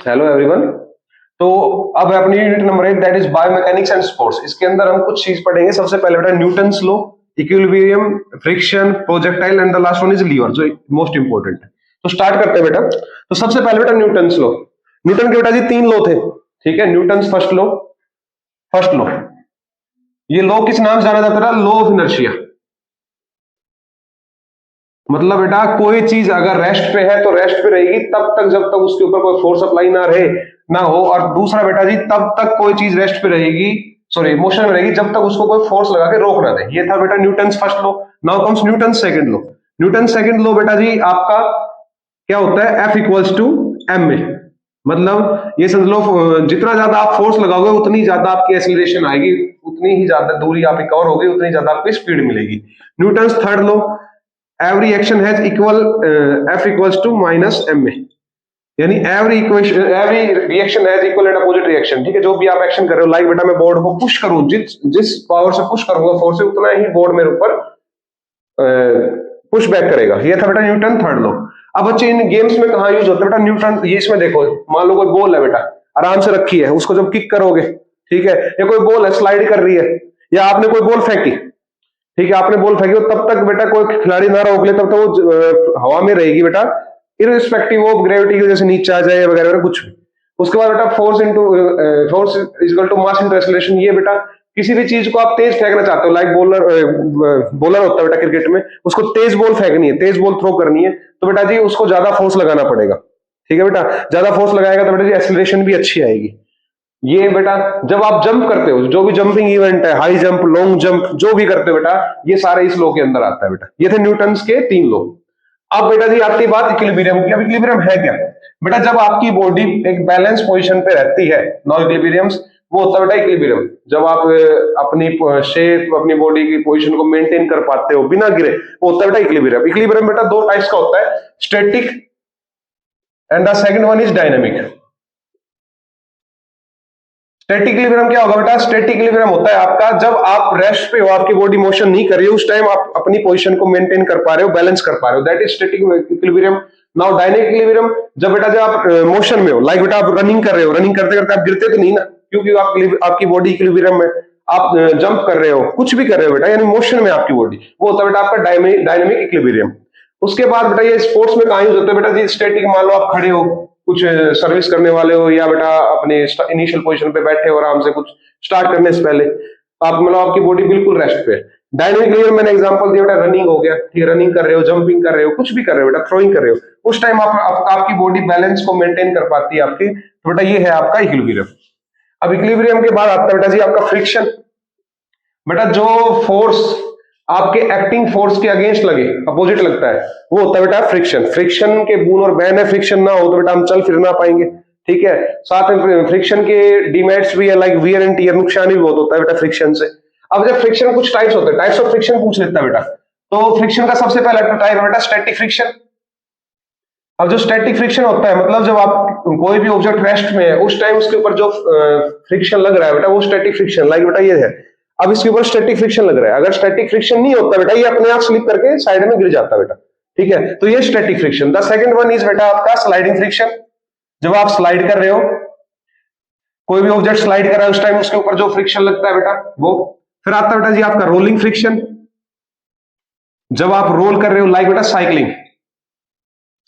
Hello everyone. तो अब अपनी unit number 8 that is biomechanics and sports. इसके अंदर हम कुछ चीज पढ़ेंगे। सबसे पहले बेटा Newton's law, equilibrium, friction, projectile and the last one is lever, जो मोस्ट इंपोर्टेंट है। तो स्टार्ट करते हैं बेटा। तो सबसे पहले बेटा न्यूटन्स लॉ। न्यूटन के बेटा जी 3 लॉ थे, ठीक है। न्यूटन्स फर्स्ट लॉ, ये लॉ किस नाम से जाना जाता है? Law of inertia. मतलब बेटा कोई चीज अगर रेस्ट पे है तो रेस्ट पे रहेगी तब तक जब तक उसके ऊपर कोई फोर्स अप्लाई ना रहे ना हो। और दूसरा बेटा जी तब तक कोई चीज रेस्ट पे रहेगी, सॉरी मोशन में रहेगी, जब तक उसको कोई फोर्स लगा के रोक ना दे। ये था बेटा Newton's first law. Now comes Newton second law. Newton second law बेटा जी आपका क्या होता है? F equals to M A. मतलब ये समझ लो जितना ज्यादा आप फोर्स लगाओगे उतनी ज्यादा आपकी एक्सीलरेशन आएगी, उतनी ही ज्यादा दूरी आपकी कवर होगी, उतनी ज्यादा आपकी स्पीड मिलेगी। Newton's third law, every action has equal F equals to minus M A. यानी every reaction has equal and opposite reaction, ठीक है। जो भी आप एक्शन कर रहे हो, लाइक बेटा मैं बोर्ड को पुश करूं, जिस पावर से पुश करूंगा फोर्स से, उतना ही बोर्ड मेरे ऊपर पुश बैक करेगा। ये था बेटा न्यूटन थर्ड लॉ। अब बच्चे इन गेम्स में कहां यूज होता है बेटा न्यूटन? ये इसमें देखो, मान लो कोई बॉल है बेटा, आराम से रखी है, उसको जब किक करोगे, ठीक है, या कोई बॉल है स्लाइड कर रही है, या आपने कोई बॉल फेंकी, ठीक है, आपने बॉल फेंकी, तब तक बेटा कोई खिलाड़ी ना रोक ले, तब तक वो हवा में रहेगी बेटा, इररिस्पेक्टिव ऑफ ग्रेविटी की वजह से नीचे आ जाए वगैरह कुछ भी। उसके बाद बेटा force equal to mass into acceleration. ये बेटा किसी भी चीज को आप तेज फेंकना चाहते हो, लाइक बॉलर होता है बेटा क्रिकेट में, उसको तेज बॉल फेंकनी है, तेज बॉल थ्रो करनी है, तो बेटा जी उसको ज्यादा फोर्स लगाना पड़ेगा, ठीक है बेटा। ज्यादा फोर्स लगाएगा तो बेटा जी एक्सीलरेशन भी अच्छी आएगी। ये बेटा जब आप जंप करते हो, जो भी जंपिंग इवेंट है, हाई जंप, लॉन्ग जंप, जो भी करते हो बेटा, ये सारे इस लॉ के अंदर आता है बेटा। ये थे न्यूटन्स के 3 लॉ। अब बेटा जी आती बात इक्विलिब्रियम की। अब इक्विलिब्रियम है क्या बेटा? जब आपकी बॉडी एक बैलेंस पोजीशन पे रहती है, नो इक्विलिब्रियम्स, वो होता है बेटा इक्विलिब्रियम। जब आप अपनी शेप, अपनी बॉडी की पोजीशन को मेंटेन कर पाते हो बिना गिरे, वो होता है बेटा इक्विलिब्रियम। इक्विलिब्रियम बेटा 2 टाइप्स का होता है, static and the second one is dynamic. Static equilibrium क्या होगा बेटा? स्टैटिक इक्विलिब्रियम होता है आपका जब आप रेस्ट पे हो, आपकी बॉडी मोशन नहीं कर रही है, उस टाइम आप अपनी पोजीशन को मेंटेन कर पा रहे हो, बैलेंस कर पा रहे हो, that is static equilibrium. Now dynamic equilibrium, जब बेटा जब आप मोशन में हो, लाइक बेटा आप रनिंग कर रहे हो, रनिंग करते करते आप गिरते तो नहीं ना, क्योंकि आपकी बॉडी इक्विलिब्रियम में, आप जंप कर रहे हो, कुछ भी कर रहे हो बेटा, यानी मोशन में आपकी बॉडी, वो होता है बेटा आपका डायनामिक इक्विलिब्रियम। उसके बाद बेटा ये स्पोर्ट्स में कहां यूज होता है बेटा जी? स्टैटिक, मान लो आप खड़े हो, कुछ सर्विस करने वाले हो, या बेटा अपने इनिशियल पोजीशन पे बैठे हो आराम से, कुछ स्टार्ट करने से पहले आप, मतलब आपकी बॉडी बिल्कुल रेस्ट पे है। डायनामिक इक्विलिब्रियम मैंने एग्जांपल दिया बेटा, रनिंग हो गया, ठीक है, रनिंग कर रहे हो, जंपिंग कर रहे हो, कुछ भी कर रहे हो बेटा, थ्रोइंग कर रहे हो, उस टाइम आपकी बॉडी बैलेंस को मेंटेन कर पाती है आपकी, तो बेटा ये है आपका इक्विलिब्रियम। अब इक्विलिब्रियम के बाद आता है बेटा जी आपका फ्रिक्शन। बेटा जो फोर्स आपके एक्टिंग फोर्स के अगेंस्ट लगे, अपोजिट लगता है, वो होता है बेटा फ्रिक्शन। फ्रिक्शन के बून और बैन है, फ्रिक्शन ना हो तो बेटा हम चल फिर ना पाएंगे, ठीक है। साथ में फ्रिक्शन के डिमेरिट्स भी है, लाइक वियर एंड टियर, नुकसान भी बहुत होता है बेटा फ्रिक्शन से। अब जब फ्रिक्शन कुछ टाइप्स होते हैं, टाइप्स ऑफ फ्रिक्शन पूछ लेता है बेटा, तो फ्रिक्शन का सबसे पहला टाइप है बेटा स्टैटिक फ्रिक्शन। अब जो स्टैटिक फ्रिक्शन होता है, मतलब जब आप कोई भी ऑब्जेक्ट रेस्ट में है, उस टाइम उसके ऊपर जो फ्रिक्शन लग रहा है बेटा, वो स्टैटिक फ्रिक्शन, लाइक बेटा ये है, अब इसके ऊपर स्टैटिक फ्रिक्शन लग रहा है। अगर स्टैटिक फ्रिक्शन नहीं होता बेटा, ये अपने आप स्लिप करके साइड में गिर जाता बेटा, ठीक है। तो ये static friction. The second one is बेटा आपका स्लाइडिंग फ्रिक्शन। जब आप स्लाइड कर रहे हो, कोई भी ऑब्जेक्ट स्लाइड कर रहा है, उस टाइम उसके ऊपर जो फ्रिक्शन लगता है बेटा, वो। फिर आता है बेटा जी आपका रोलिंग फ्रिक्शन। जब आप रोल कर रहे हो, लाइक बेटा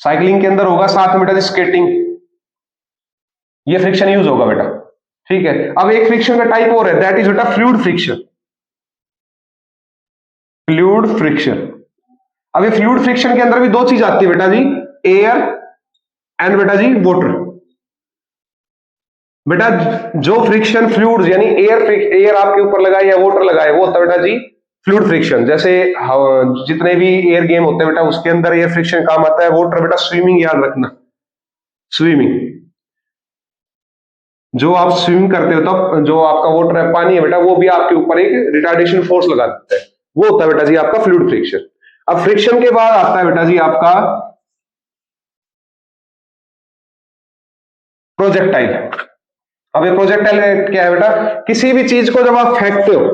साइकिलिंग के अंदर होगा, साथ में बेटा स्केटिंग, ये फ्रिक्शन यूज होगा बेटा, ठीक है। अब एक फ्रिक्शन का टाइप और है, दैट इज बेटा फ्लूइड फ्रिक्शन। Fluid friction. अब ये फ्लूइड फ्रिक्शन के अंदर भी 2 चीज आती है बेटा जी, एयर एंड बेटा जी वाटर। बेटा जो फ्रिक्शन फ्लूइड यानी एयर आपके ऊपर लगाए या वाटर लगाए, वो होता है बेटा जी फ्लूइड फ्रिक्शन। जैसे जितने भी एयर गेम होते हैं बेटा, उसके अंदर एयर फ्रिक्शन काम आता है। वाटर बेटा स्विमिंग, याद रखना, स्विमिंग, जो आप स्विमिंग करते हो तब जो आपका वाटर है, पानी है बेटा, वो भी आपके ऊपर एक रिटार्डेशन फोर्स लगा देता है, वो होता है बेटा जी आपका फ्लूइड फ्रिक्शन। अब फ्रिक्शन के बाद आता है बेटा जी आपका प्रोजेक्टाइल। अब ये प्रोजेक्टाइल क्या है बेटा? किसी भी चीज को जब आप फेंकते हो,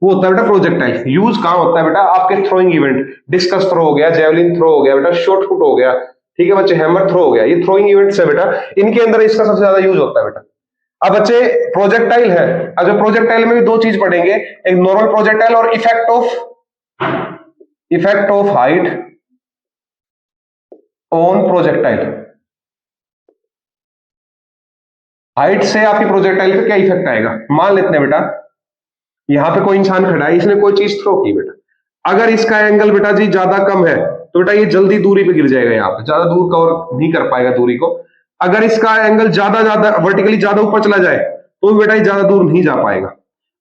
वो होता है बेटा प्रोजेक्टाइल। यूज कहां होता है बेटा? आपके थ्रोइंग इवेंट, डिस्कस थ्रो हो गया, जेवलिन थ्रो हो गया बेटा, शॉर्ट पुट हो गया, ठीक है बच्चे, हैमर थ्रो हो गया, ये थ्रोइंग इवेंट्स है बेटा, इनके अंदर इसका सबसे ज्यादा यूज होता है बेटा। अब बच्चे प्रोजेक्टाइल है, अब जो प्रोजेक्टाइल में भी दो चीज पढ़ेंगे, एक नॉर्मल प्रोजेक्टाइल और effect of height on projectile. Height से आपकी प्रोजेक्टाइल पे क्या इफेक्ट आएगा। मान लेते हैं बेटा यहां पे कोई इंसान खड़ा है, इसने कोई चीज थ्रो की बेटा, अगर इसका एंगल बेटा जी ज्यादा कम है तो बेटा ये जल्दी दूरी पे गिर जाएगा, यहाँ पे ज्यादा दूर कवर नहीं कर पाएगा दूरी को। अगर इसका एंगल ज्यादा वर्टिकली ज्यादा ऊपर चला जाए तो बेटा ये ज्यादा दूर नहीं जा पाएगा।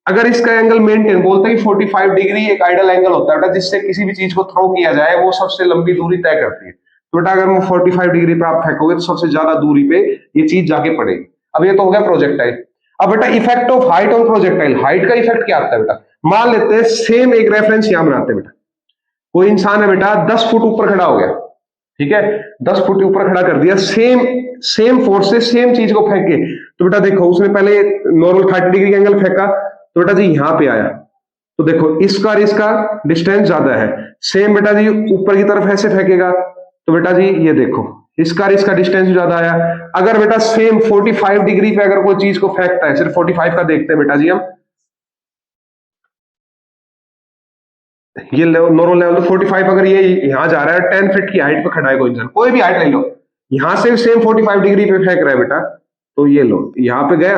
अगर इसका एंगल मेंटेन, बोलते हैं कि 45 डिग्री एक आइडल एंगल होता है बेटा, जिससे किसी भी चीज को थ्रो किया जाए वो सबसे लंबी दूरी तय करती है। तो बेटा अगर 45 डिग्री पे आप फेंकोगे तो सबसे ज्यादा दूरी पे ये चीज जाके पड़ेगी। अब ये तो हो गया प्रोजेक्टाइल। अब बेटा effect of height on projectile, height का इफेक्ट क्या आता है बेटा। मान लेते हैं सेम एक रेफरेंस यहां बनाते हैं बेटा, कोई इंसान है बेटा 10 फुट ऊपर खड़ा हो गया, ठीक है, 10 फुट ऊपर खड़ा कर दिया, सेम फोर्स से सेम चीज को फेंके, तो बेटा देखो उसने पहले नॉर्मल 30 डिग्री का एंगल फेंका, तो बेटा जी यहां पे आया, तो देखो इसका और इसका डिस्टेंस ज्यादा है। सेम बेटा जी ऊपर की तरफ ऐसे फेंकेगा, तो बेटा जी ये देखो इसका और इसका डिस्टेंस ज्यादा आया। अगर बेटा सेम 45 डिग्री पे अगर कोई चीज को फेंकता है, सिर्फ 45 का देखते हैं बेटा जी हम, ये नॉर्मल लेवल 45, अगर ये यहां जा रहा है 10 फीट की हाइट पे खड़ा है कोई इंसान, कोई भी हाइट ले लो, यहां से सेम 45 डिग्री पे फेंक रहा है बेटा, तो ये लो यहां पे गया,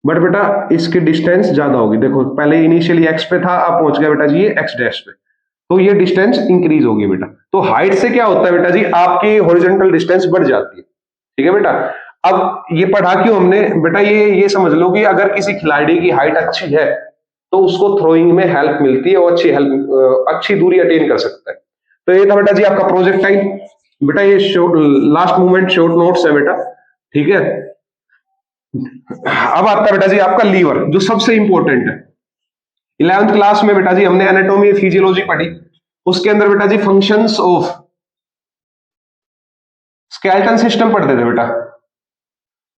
बट बेटा इसकी डिस्टेंस ज्यादा होगी। देखो पहले इनिशियली एक्स पे था, अब पहुंच गया बेटा जी ये एक्स डैश पे, तो ये डिस्टेंस इंक्रीज होगी बेटा। तो हाइट से क्या होता है बेटा जी, आपकी हॉरिजॉन्टल डिस्टेंस बढ़ जाती है, ठीक है बेटा। अब ये पढ़ा क्यों हमने बेटा, ये समझ लो कि अगर किसी खिलाड़ी की हाइट अच्छी है तो उसको थ्रोइंग में हेल्प मिलती है, और अच्छी दूरी अटेन कर सकता है। तो ये था बेटा जी आपका प्रोजेक्टाइल। बेटा ये लास्ट मूवमेंट शॉर्ट नोट्स है बेटा, ठीक है। अब आता है बेटा जी आपका लीवर, जो सबसे इंपॉर्टेंट है। 11th क्लास में बेटा जी हमने एनाटॉमी फिजियोलॉजी पढ़ी, उसके अंदर बेटा जी फंक्शंस ऑफ स्केलेटन सिस्टम पढ़ते थे बेटा।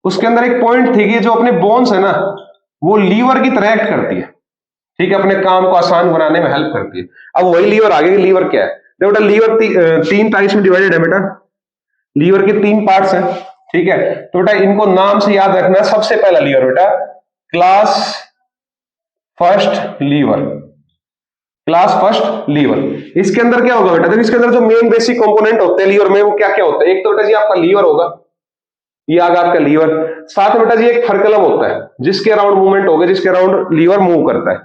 उसके अंदर एक पॉइंट थी कि जो अपने बोन्स है ना वो लीवर की तरह एक्ट करती है, ठीक है, अपने काम को आसान बनाने में हेल्प करती है। अब वही लीवर आगे कि लीवर क्या है, देखो बेटा लीवर तीन टाइप्स में डिवाइडेड है बेटा, लीवर के 3 पार्ट्स हैं, ठीक है। तो बेटा इनको नाम से याद रखना। सबसे पहला लीवर बेटा class first lever, class first lever. इसके अंदर क्या होगा बेटा, तो इसके अंदर जो मेन बेसिक कंपोनेंट होते हैं लीवर में वो क्या क्या होते हैं। एक तो बेटा जी आपका लीवर होगा, ये आगे आपका लीवर, साथ में बेटा जी एक फर्कलम होता है जिसके अराउंड मूवमेंट होगा, जिसके अराउंड लीवर मूव करता है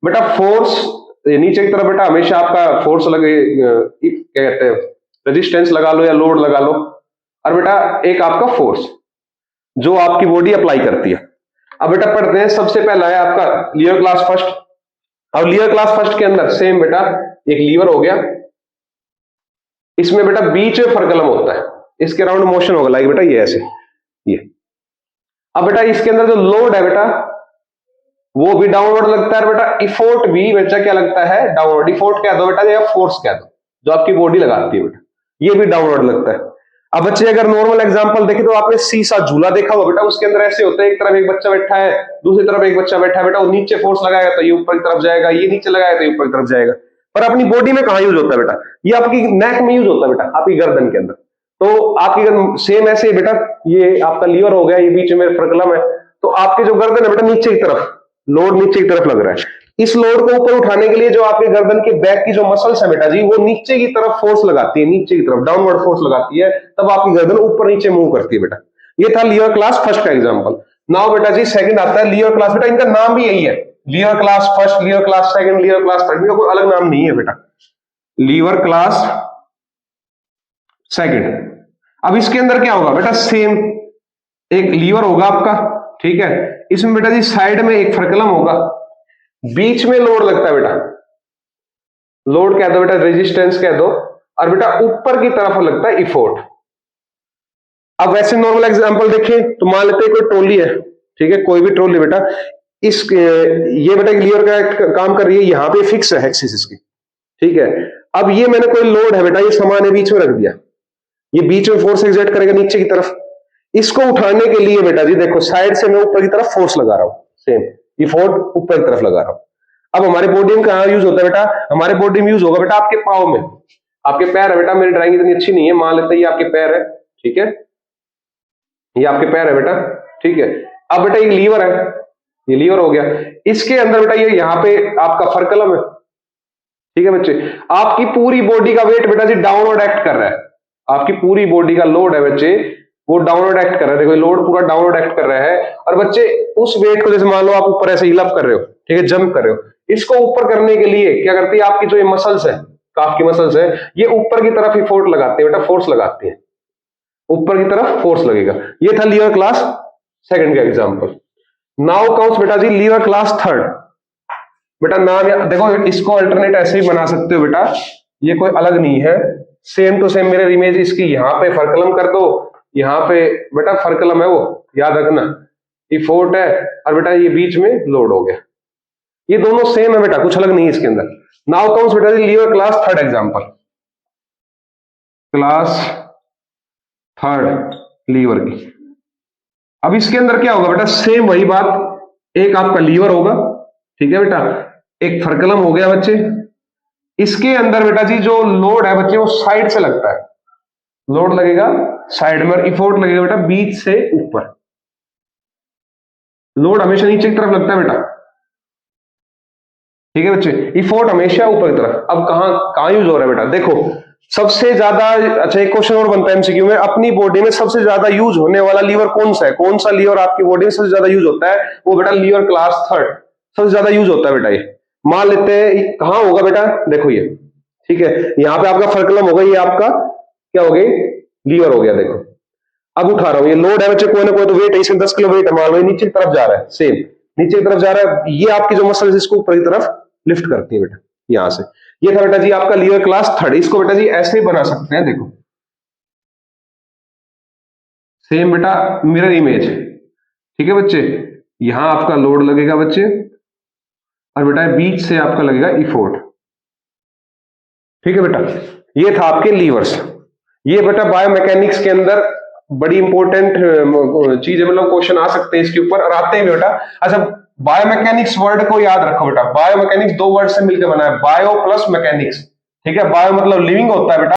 बेटा। फोर्स नीचे की तरफ बेटा हमेशा आपका फोर्स लगे, क्या कहते हैं, रेजिस्टेंस लगा लो या लोड लगा लो, और बेटा एक आपका फोर्स जो आपकी बॉडी अप्लाई करती है। अब बेटा पढ़ते हैं, सबसे पहला है आपका लीवर क्लास फर्स्ट। अब लीवर क्लास फर्स्ट के अंदर सेम बेटा एक लीवर हो गया, इसमें बेटा बीच में फर्कलम होता है, इसके अराउंड मोशन होगा लाइक बेटा ये ऐसे ये। अब बेटा इसके अंदर जो लोड है बेटा वो भी डाउनवर्ड लगता है बेटा, इफोर्ट भी बेटा क्या लगता है, डाउनवर्ड। इफोर्ट कह दो बेटा या फोर्स कह दो, जो आपकी बॉडी लगाती है बेटा, ये भी डाउनवर्ड लगता है। अब बच्चे अगर नॉर्मल एग्जांपल देखें तो आपने सीसा झूला देखा होगा बेटा, उसके अंदर ऐसे होता है, एक तरफ एक बच्चा बैठा है, दूसरी तरफ एक बच्चा बैठा है बेटा, वो नीचे फोर्स लगाएगा तो ये ऊपर की तरफ जाएगा, ये नीचे लगाएगा तो ये ऊपर की तरफ जाएगा। पर अपनी बॉडी में कहां यूज होता है बेटा, ये आपकी नेक में यूज होता है बेटा, आपकी गर्दन के अंदर। तो आपकी सेम ऐसे बेटा, ये आपका लीवर हो गया, ये बीच में फ्रकलम है, तो आपके जो गर्दन है बेटा नीचे की तरफ, लोड नीचे की तरफ लग रहा है। इस लोड को ऊपर उठाने के लिए जो आपके गर्दन के बैक की जो मसल्स है बेटा जी वो नीचे की तरफ फोर्स लगाती है, नीचे की तरफ डाउनवर्ड फोर्स लगाती है, तब आपकी गर्दन ऊपर नीचे मूव करती है बेटा। ये था लीवर क्लास फर्स्ट का एग्जांपल। नाउ बेटा जी सेकंड आता है लीवर क्लास, बेटा इनका नाम भी यही है, lever class first, lever class second, lever class third, इनका कोई अलग नाम नहीं है बेटा, लीवर क्लास सेकंड। अब इसके अंदर क्या होगा बेटा, सेम एक लीवर होगा आपका, ठीक है, इसमें बेटा जी साइड में एक फ्रकलम होगा, बीच में लोड लगता है बेटा, लोड कह दो बेटा, रेजिस्टेंस कह दो, और बेटा ऊपर की तरफ लगता है इफोर्ट। अब वैसे नॉर्मल एग्जांपल देखें तो मान लेते हैं कोई ट्रॉली है, ठीक है, कोई भी ट्रॉली बेटा, ये बेटा लीवर का काम कर रही है, यहां पे फिक्स है एक्सिस इसकी, ठीक है। अब ये मैंने कोई लोड है बेटा, ये सामान बीच में रख दिया, ये बीच में फोर्स एक्सर्ट करेगा नीचे की तरफ, इसको उठाने के लिए बेटा जी देखो साइड से मैं ऊपर की तरफ फोर्स लगा रहा हूं, सेम इफोर्ट ऊपर की तरफ लगा रहा हूं। अब हमारे बॉडी में कहां यूज होता है बेटा, हमारे बॉडी में यूज होगा बेटा आपके पाँव में। आपके पैर है बेटा, मेरी ड्राइंग इतनी अच्छी नहीं है, मान लेते हैं ये आपके पैर है, ठीक है, ये आपके पैर है बेटा, ठीक है। अब बेटा ये लीवर है, ये लीवर हो गया। इसके अंदर बेटा ये यहाँ पे आपका फर्कलम है, ठीक है बच्चे। आपकी पूरी बॉडी का वेट बेटा जी डाउनवर्ड एक्ट कर रहा है, आपकी पूरी बॉडी का लोड है बच्चे वो डाउनवर्ड एक्ट कर रहा है, देखो लोड पूरा डाउनवर्ड एक्ट कर रहा है। और बच्चे उस वेट को जैसे मान लो आप ऊपर ऐसे हिल अप कर रहे हो, ठीक है, जंप कर रहे हो, इसको ऊपर करने के लिए क्या करती है आपकी जो ये मसल्स है, काफ की मसल्स है, ये ऊपर की तरफ ही फोर्स लगाते हैं बेटा, फोर्स लगाती है, ऊपर की तरफ फोर्स लगेगा। ये था लीवर क्लास सेकंड का एग्जांपल। नाउ कम्स बेटा जी लीवर क्लास थर्ड। बेटा नाम देखो, इसको अल्टरनेट ऐसे ही बना सकते हो बेटा, ये कोई अलग नहीं है, same to same mirror image इसकी यहाँ पे फर्कलम कर दो, यहाँ पे बेटा फर्कलम है वो याद रखना, ये फोर्ट है, और बेटा ये बीच में लोड हो गया, ये दोनों सेम है बेटा, कुछ अलग नहीं है इसके अंदर। नाउ कम्स बेटा जी lever class third example, class third lever की। अब इसके अंदर क्या होगा बेटा, सेम वही बात, एक आपका लीवर होगा, ठीक है बेटा, एक फर्कलम हो गया बच्चे। इसके अंदर बेटा जी जो लोड है बच्चे वो साइड से लगता है, लोड लगेगा साइड में, इफोर्ट लगेगा बेटा बीच से ऊपर, लोड हमेशा नीचे की तरफ लगता है बेटा, ठीक है बच्चे, इफोर्ट हमेशा ऊपर की तरफ। अब कहां यूज हो रहा है बेटा, देखो सबसे ज्यादा, अच्छा एक क्वेश्चन और बनता है एमसीक्यू में, अपनी बॉडी में सबसे ज्यादा यूज होने वाला लीवर कौन सा है, कौन सा लीवर आपकी बॉडी में सबसे ज्यादा यूज होता है, वो बेटा लीवर क्लास थर्ड सबसे ज्यादा यूज होता है बेटा। ये मान लेते हैं कहां होगा बेटा, देखो ये, ठीक है, यहाँ पे आपका फर्कलम होगा, ये आपका क्या हो गई, लीवर हो गया। देखो अब उठा रहा हूं, ये लोड है बच्चे, कोई ना कोई तो वेट है, इसमें 10 किलो वेट है, मान लो नीचे की तरफ जा रहा है, सेम नीचे की तरफ जा रहा है, ये आपकी जो मसल इसको ऊपर की तरफ लिफ्ट करती है बेटा यहां से। ये था बेटा जी आपका लीवर क्लास थर्ड। इसको बेटा जी ऐसे ही बना सकते हैं, देखो सेम बेटा मिरर इमेज, ठीक है बच्चे, यहां आपका लोड लगेगा बच्चे, और बेटा बीच से आपका लगेगा इफोर्ट, ठीक है बेटा। ये था आपके लीवर्स। ये बेटा बायोमैकेनिक्स के अंदर बड़ी इंपॉर्टेंट चीज है, मतलब क्वेश्चन आ सकते हैं इसके ऊपर, और आते हैं बेटा। अच्छा बायोमैकेनिक्स वर्ड को याद रखो बेटा, बायोमैकेनिक्स दो वर्ड से मिलकर बना है, बायो प्लस मैकेनिक्स, ठीक है। बायो मतलब लिविंग होता है बेटा,